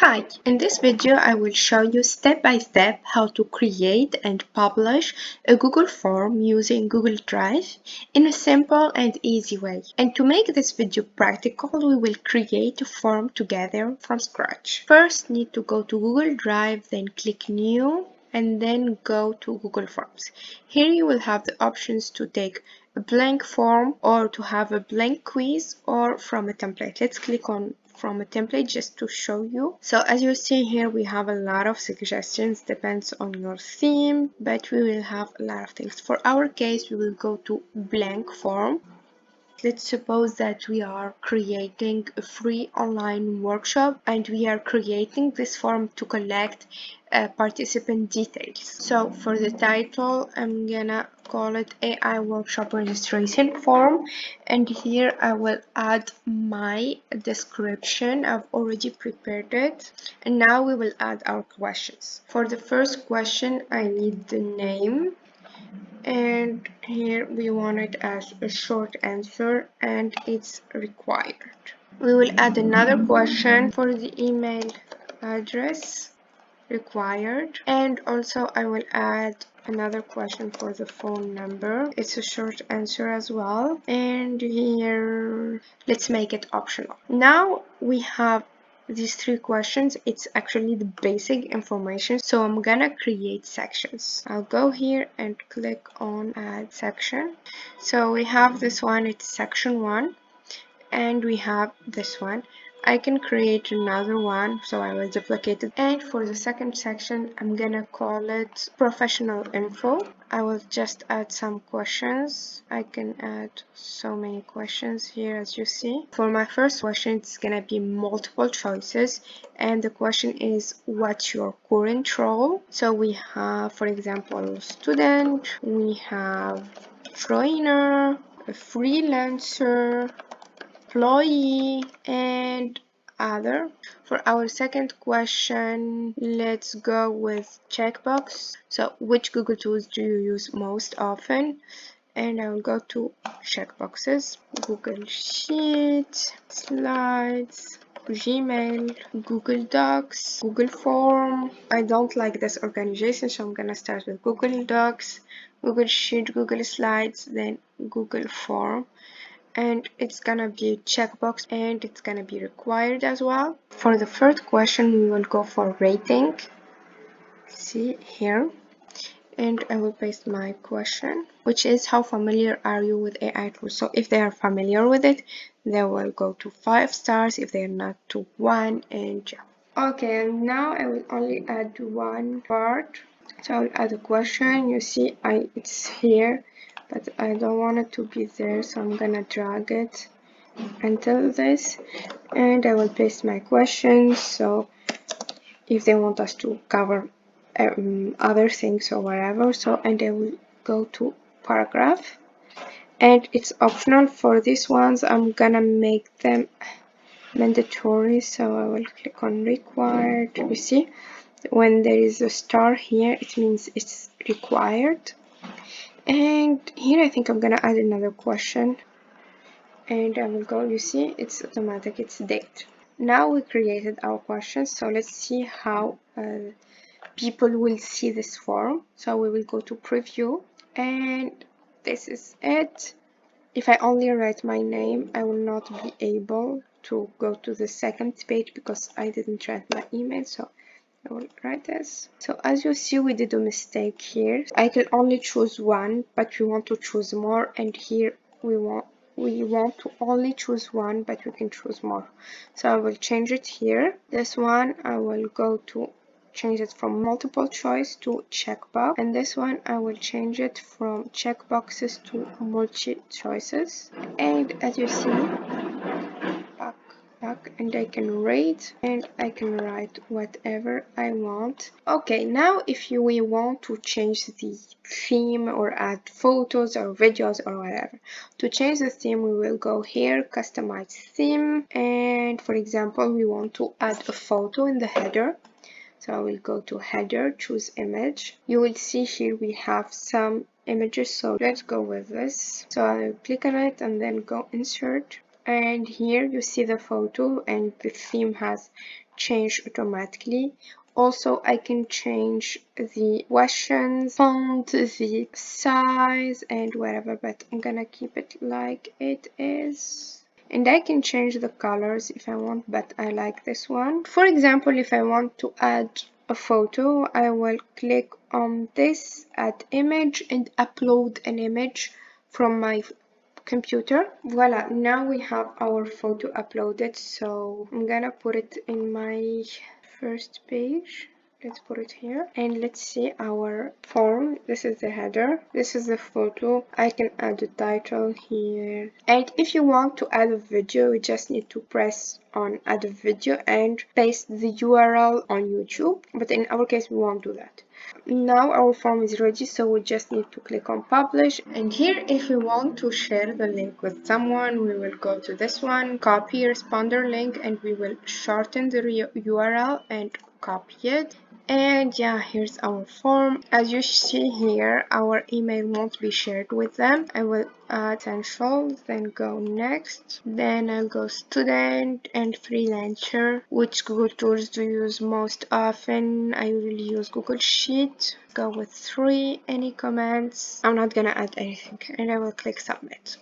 Hi, in this video I will show you step by step how to create and publish a Google form using Google Drive in a simple and easy way. And to make this video practical, we will create a form together from scratch. First, need to go to Google Drive, then click New, and then go to Google Forms. Here you will have the options to take a blank form or to have a blank quiz or from a template. Let's click on from a template just to show you. So as you see here, we have a lot of suggestions, depends on your theme, but we will have a lot of things. For our case, we will go to blank form. Let's suppose that we are creating a free online workshop and we are creating this form to collect participant details. So for the title, I'm gonna call it AI Workshop Registration Form, and here I will add my description. I've already prepared it, and now we will add our questions. For the first question, I need the name. And here we want it as a short answer and it's required. We will add another question for the email address, required, and also I will add another question for the phone number. It's a short answer as well, and here let's make it optional. Now we have these three questions. It's actually the basic information, so I'm gonna create sections. I'll go here and click on add section. So we have this one, it's section 1, and we have this one. I can create another one, so I will duplicate it. And for the second section, I'm gonna call it professional info. I will just add some questions. I can add so many questions here, as you see. For my first question, it's gonna be multiple choices, and the question is, what's your current role? So we have, for example, student, we have trainer, a freelancer, employee, and other. For our second question, let's go with checkbox. So which Google tools do you use most often? And I will go to checkboxes, Google Sheets, Slides, Gmail, Google Docs, Google Form. I don't like this organization, so I'm gonna start with Google Docs, Google Sheet, Google Slides, then Google Form. And it's gonna be a checkbox and it's gonna be required as well. For the third question, we will go for rating. See here, and I will paste my question, which is, how familiar are you with AI tools? So if they are familiar with it, they will go to 5 stars. If they're not, to 1, and yeah. Okay, and now I will only add one part. So I'll add a question. You see, it's here, but I don't want it to be there, so I'm gonna drag it until this, and I will paste my questions. So if they want us to cover other things or whatever, so, and I will go to paragraph, and it's optional. For these ones, I'm gonna make them mandatory, so I will click on required. You see, when there is a star here, it means it's required. And here I think I'm gonna add another question, and I will go, you see, it's automatic, it's date. Now we created our questions, so let's see how people will see this form. So we will go to preview, and this is it. If I only write my name, I will not be able to go to the second page because I didn't write my email, so I will write this. So as you see, we did a mistake here. I can only choose one, but we want to choose more, and here we want to only choose one, but we can choose more. So I will change it here. This one I will go to change it from multiple choice to checkbox, and this one I will change it from checkboxes to multi choices. And as you see, back, and I can rate, and I can write whatever I want. Okay, now if we want to change the theme or add photos or videos or whatever, to change the theme, we will go here, customize theme, and for example, we want to add a photo in the header. So I will go to header, choose image. You will see here we have some images, so let's go with this. So I'll click on it and then go insert. And here you see the photo, and the theme has change automatically. Also, I can change the questions, font, the size, and whatever, but I'm gonna keep it like it is. And I can change the colors if I want, but I like this one. For example, if I want to add a photo, I will click on this, add image, and upload an image from my computer. Voila, now we have our photo uploaded, so I'm gonna put it in my first page. Let's put it here and let's see our form. This is the header, this is the photo. I can add a title here, and if you want to add a video, you just need to press on add a video and paste the URL on YouTube, but in our case we won't do that. Now our form is ready, so we just need to click on publish, and here if we want to share the link with someone, we will go to this one, copy responder link, and we will shorten the URL and copy it. And yeah, here's our form. As you see here, our email won't be shared with them. I will add essential, then go next, then I'll go student and freelancer. Which Google tools do you use most often? I usually use Google Sheet. Go with 3. Any comments? I'm not gonna add anything, and I will click submit.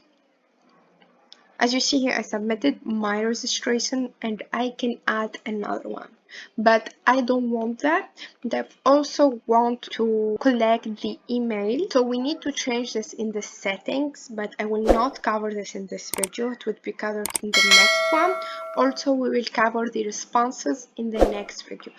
As you see here, I submitted my registration and I can add another one, but I don't want that. They also want to collect the email, so we need to change this in the settings, but I will not cover this in this video. It would be covered in the next one. Also, we will cover the responses in the next video.